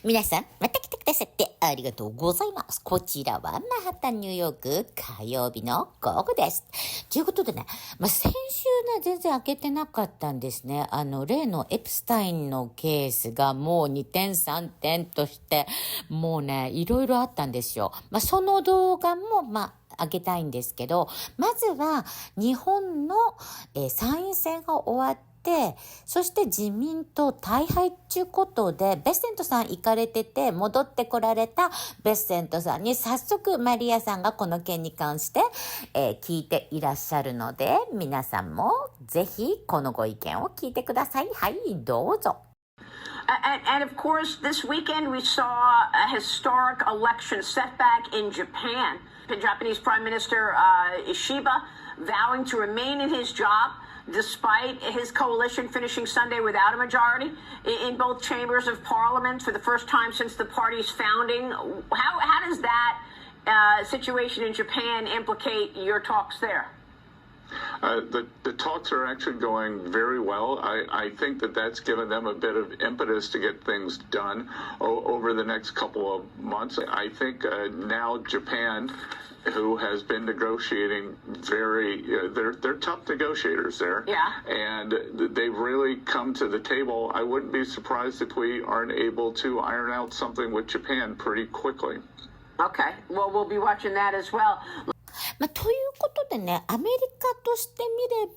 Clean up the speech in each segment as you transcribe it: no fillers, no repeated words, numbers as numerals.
皆さん、また来てくださってありがとうございます。こちらはマンハッタンニューヨーク火曜日の午後です。ということでね、先週ね、全然開けてなかったんですね。例のエプスタインのケースがもう2点3点として、もうね、いろいろあったんですよ。その動画も、あげたいんですけど、まずは日本の、参院選が終わって、そして自民党大敗っていうことで、ベッセントさん行かれてて、戻ってこられたベッセントさんに早速マリアさんがこの件に関して、聞いていらっしゃるので、皆さんもぜひこのご意見を聞いてください。はい、どうぞ。And of course, this weekend we saw a historic election setback in Japan. The Japanese Prime Minister Ishiba vowing to remain in his job despite his coalition finishing Sunday without a majority in both chambers of parliament for the first time since the party's founding. How does that situation in Japan implicate your talks there? The talks are actually going very well. I think that's given them a bit of impetus to get things done over the next couple of months. I think now Japan, who has been negotiating they're tough negotiators there. Yeah. And they've really come to the table. I wouldn't be surprised if we aren't able to iron out something with Japan pretty quickly. Okay. Well, we'll be watching that as well. ということでね、アメリカとしてみれ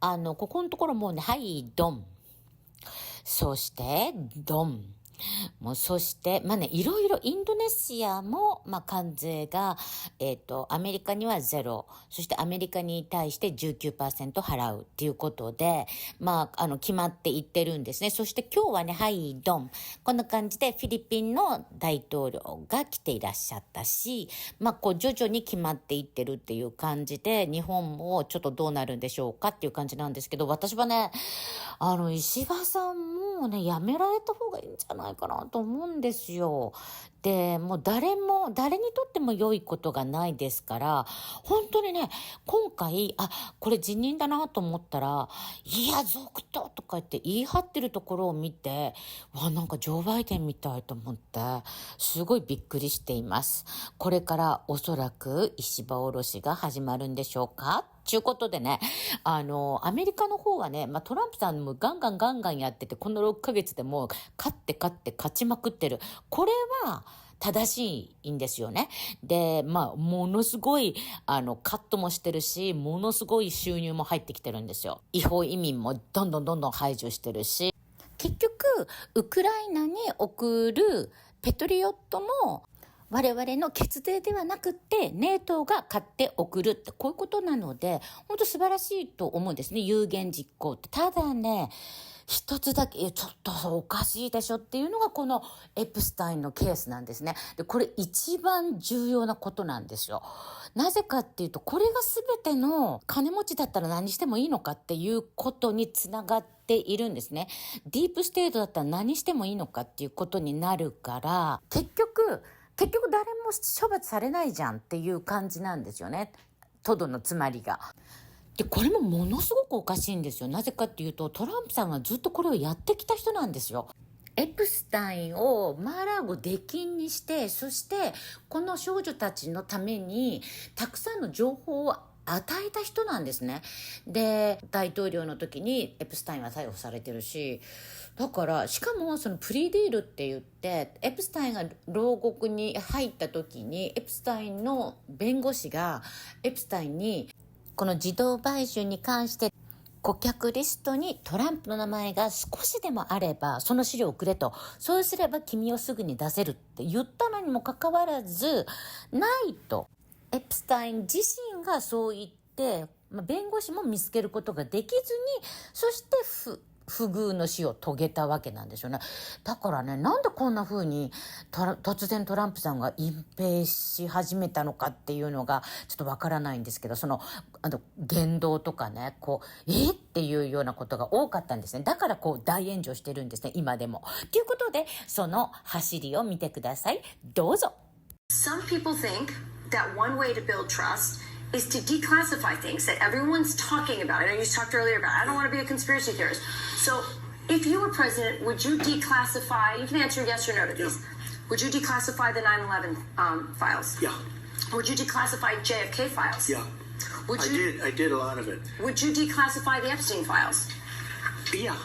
ば、ここのところもうね、はい、ドン。そして、ドン。そして、いろいろインドネシアも、関税が、アメリカにはゼロ、そしてアメリカに対して 19% 払うっていうことで、決まっていってるんですね。そして今日はね、はい、ドン。こんな感じでフィリピンの大統領が来ていらっしゃったし、徐々に決まっていってるっていう感じで、日本もちょっとどうなるんでしょうかっていう感じなんですけど、私はね、石破さんもね、やめられた方がいいんじゃないかなと思うんですよ。で、もう誰にとっても良いことがないですから、本当にね、今回、これ辞任だなと思ったら、いや、続投とか言って言い張ってるところを見て、なんかジョー・バイデンみたいと思って、すごいびっくりしています。これからおそらく石破おろしが始まるんでしょうかということでね、アメリカの方はね、トランプさんもガンガンやってて、この6ヶ月でもう勝ちまくってる。これは正しいんですよね。で、ものすごい、カットもしてるし、ものすごい収入も入ってきてるんですよ。違法移民もどんどん排除してるし、結局、ウクライナに送るペトリオットも、我々の血税ではなくってネトが買って送るってこういうことなので本当素晴らしいと思うんですね。有言実行って。ただね、一つだけちょっとおかしいでしょっていうのがこのエプスタインのケースなんですね。で、これ一番重要なことなんですよ。なぜかっていうと、これが全ての金持ちだったら何してもいいのかっていうことにつながっているんですね。ディープステートだったら何してもいいのかっていうことになるから、結局誰も処罰されないじゃんっていう感じなんですよね。トドのつまりが。で、これもものすごくおかしいんですよ。なぜかっていうと、トランプさんがずっとこれをやってきた人なんですよ。エプスタインをマーラーゴ出禁にして、そしてこの少女たちのためにたくさんの情報を与えた人なんですね。で、大統領の時にエプスタインは逮捕されてるし、だからしかもそのプリディールって言って、エプスタインが牢獄に入った時にエプスタインの弁護士がエプスタインにこの児童買収に関して顧客リストにトランプの名前が少しでもあればその資料をくれと、そうすれば君をすぐに出せるって言ったのにもかかわらずないと。エプスタイン自身がそう言って、弁護士も見つけることができずに、そして不遇の死を遂げたわけなんですよね。だからね、なんでこんな風に突然トランプさんが隠蔽し始めたのかっていうのがちょっとわからないんですけど、その言動とかね、っていうようなことが多かったんですね。だから大炎上してるんですね、今でも。ということで、その走りを見てください。どうぞ。Some people think that one way to build trust is to declassify things that everyone's talking about. I know you talked earlier about, I don't want to be a conspiracy theorist. So If you were president, would you declassify, you can answer yes or no to these, would you declassify the 9/11 files? Yeah. Would you declassify JFK files? Yeah. Would you, I did a lot of it. Would you declassify the Epstein files? Yeah,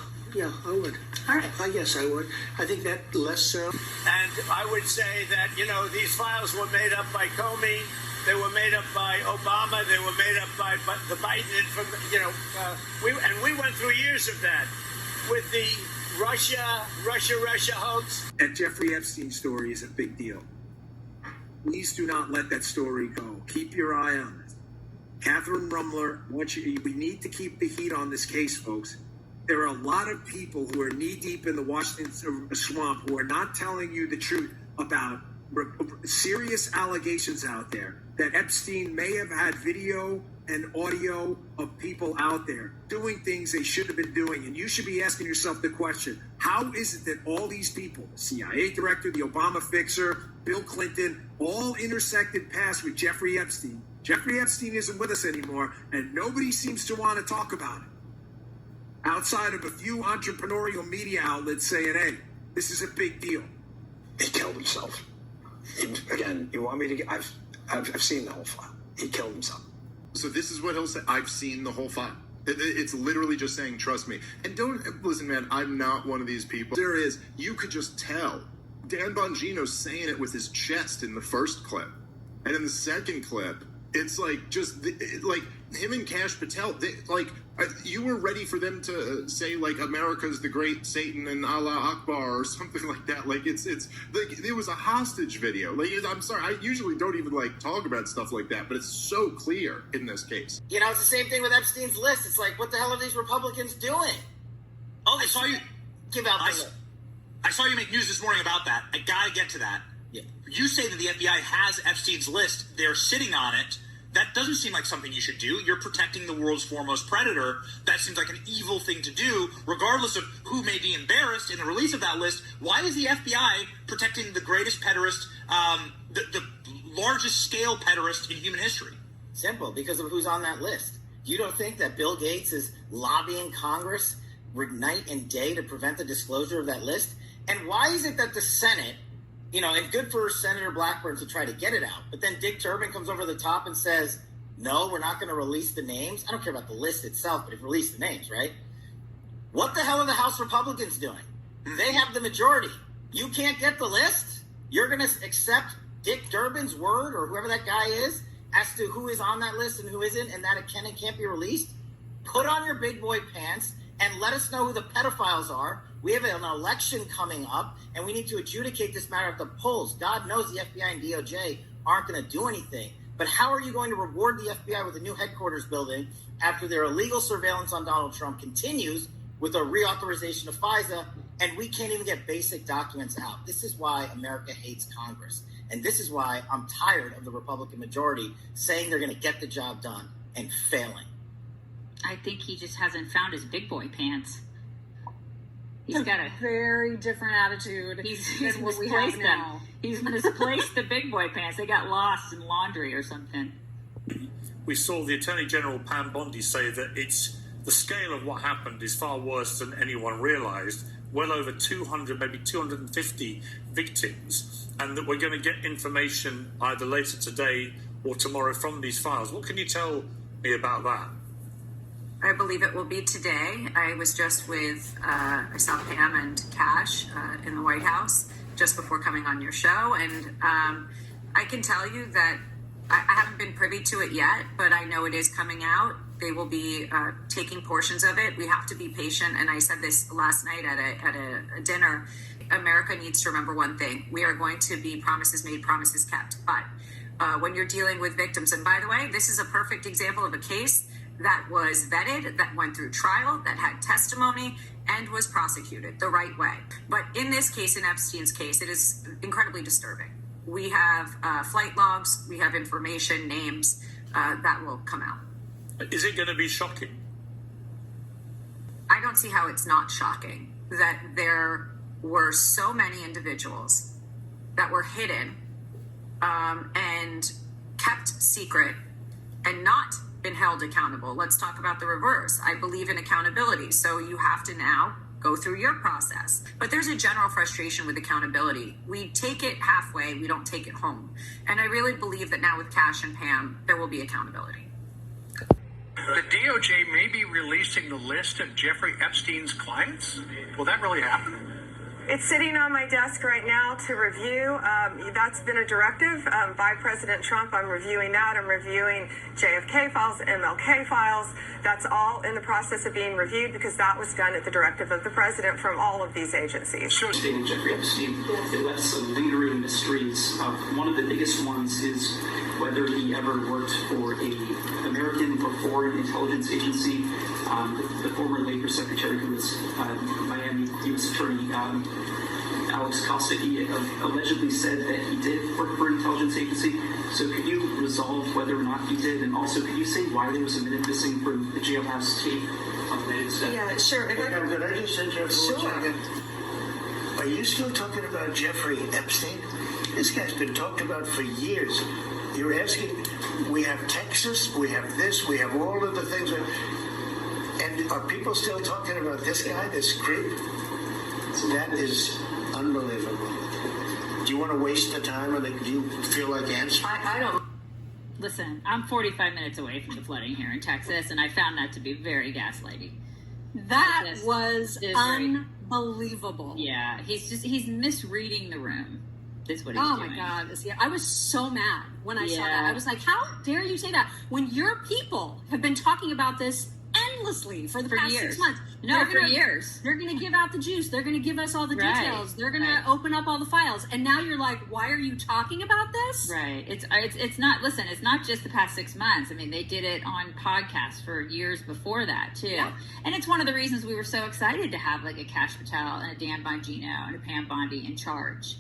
I would. All right. Yes, I would. I think that less so. And I would say that, these files were made up by Comey. They were made up by Obama. They were made up by the Biden. We went through years of that with the Russia hoax. That Jeffrey Epstein story is a big deal. Please do not let that story go. Keep your eye on it. Catherine Rumler, we need to keep the heat on this case, folks. There are a lot of people who are knee-deep in the Washington swamp who are not telling you the truth about serious allegations out there that Epstein may have had video and audio of people out there doing things they should have been doing. And you should be asking yourself the question, how is it that all these people, the CIA director, the Obama fixer, Bill Clinton, all intersected paths with Jeffrey Epstein? Jeffrey Epstein isn't with us anymore, and nobody seems to want to talk about it. Outside of a few entrepreneurial media outlets saying, hey, this is a big deal. He killed himself. Again, you want me to get... I've seen the whole file. He killed himself. So this is what he'll say. I've seen the whole file. It's literally just saying, trust me. And don't, listen, man, I'm not one of these people. There is, you could just tell. Dan Bongino's saying it with his chest in the first clip. And in the second clip, it's like just, like him and Kash Patel, you were ready for them to say like America's the great Satan and Allah Akbar or something like that. Like it's like it was a hostage video. Like I'm sorry, I usually don't even like talk about stuff like that, but it's so clear in this case. It's the same thing with Epstein's list. It's like, what the hell are these Republicans doing? Oh, I saw you give out the list. I saw you make news this morning about that. I gotta get to that. Yeah. You say that the FBI has Epstein's list. They're sitting on it. That doesn't seem like something you should do. You're protecting the world's foremost predator. That seems like an evil thing to do, regardless of who may be embarrassed in the release of that list. Why is the FBI protecting the greatest pederast, the largest scale pederast in human history? Simple, because of who's on that list. You don't think that Bill Gates is lobbying Congress night and day to prevent the disclosure of that list? And why is it that the Senate, and good for Senator Blackburn to try to get it out, but then Dick Durbin comes over the top and says, no, we're not going to release the names. I don't care about the list itself, but if release the names, right? What the hell are the House Republicans doing? They have the majority. You can't get the list? You're going to accept Dick Durbin's word or whoever that guy is as to who is on that list and who isn't, and that it can and can't be released? Put on your big boy pants and let us know who the pedophiles are. We have an election coming up, and we need to adjudicate this matter at the polls. God knows the FBI and DOJ aren't going to do anything. But how are you going to reward the FBI with a new headquarters building after their illegal surveillance on Donald Trump continues with a reauthorization of FISA, and we can't even get basic documents out? This is why America hates Congress. And this is why I'm tired of the Republican majority saying they're going to get the job done and failing. I think he just hasn't found his big boy pants. He's got a very different attitude. He's than what we have misplaced them. now. He's misplaced the big boy pants. They got lost in laundry or something. We saw the Attorney General Pam Bondi say that it's the scale of what happened is far worse than anyone realised. Well over 200, maybe 250 victims, and that we're going to get information either later today or tomorrow from these files. What can you tell me about that? I believe it will be today. I was just with, I saw Pam and Kash in the White House just before coming on your show. And I can tell you that I haven't been privy to it yet, but I know it is coming out. They will be taking portions of it. We have to be patient. And I said this last night at a dinner. America needs to remember one thing. We are going to be promises made, promises kept. But when you're dealing with victims, and by the way, this is a perfect example of a case that was vetted, that went through trial, that had testimony, and was prosecuted the right way. But in this case, in Epstein's case, it is incredibly disturbing. We have flight logs, we have information, names that will come out. Is it going to be shocking? I don't see how it's not shocking that there were so many individuals that were hidden and kept secret and not been held accountable. Let's talk about the reverse. I believe in accountability. So you have to now go through your process. But there's a general frustration with accountability. We take it halfway, we don't take it home. And I really believe that now with Cash and Pam, there will be accountability. The DOJ may be releasing the list of Jeffrey Epstein's clients. Will that really happen? It's sitting on my desk right now to review. That's been a directive by President Trump. I'm reviewing that. I'm reviewing JFK files, MLK files. That's all in the process of being reviewed because that was done at the directive of the president from all of these agencies. Stating Jeffrey Epstein, it left some lingering mysteries. One of the biggest ones is whether he ever worked for an American or foreign intelligence agency. The former Labor Secretary, who was Miami U.S. Attorney Alex Kosticki, allegedly said that he did work for an intelligence agency. So could you resolve whether or not he did? And also, could you say why there was a minute missing from the jailhouse tape of minutes? Yeah, sure. Could I just interrupt for a second? Are you still talking about Jeffrey Epstein? This guy's been talked about for years. You're asking, we have Texas, we have this, we have all of the things. And are people still talking about this guy, this creep? That is unbelievable. Do you want to waste the time, or do you feel like answering? I don't. Listen, I'm 45 minutes away from the flooding here in Texas, and I found that to be very gaslighting. That was unbelievable. Yeah, he's misreading the room. That's what he's doing. Oh my God. Yeah, I was so mad when I saw that. I was like, how dare you say that when your people have been talking about this endlessly for the past years. 6 months. For years. They're going to give out the juice. They're going to give us all the details. They're going to open up all the files. And now you're like, why are you talking about this? Right. It's not, listen, it's not just the past 6 months. I mean, they did it on podcasts for years before that, too. Yeah. And it's one of the reasons we were so excited to have like a Cash Patel and a Dan Bongino and a Pam Bondi in charge.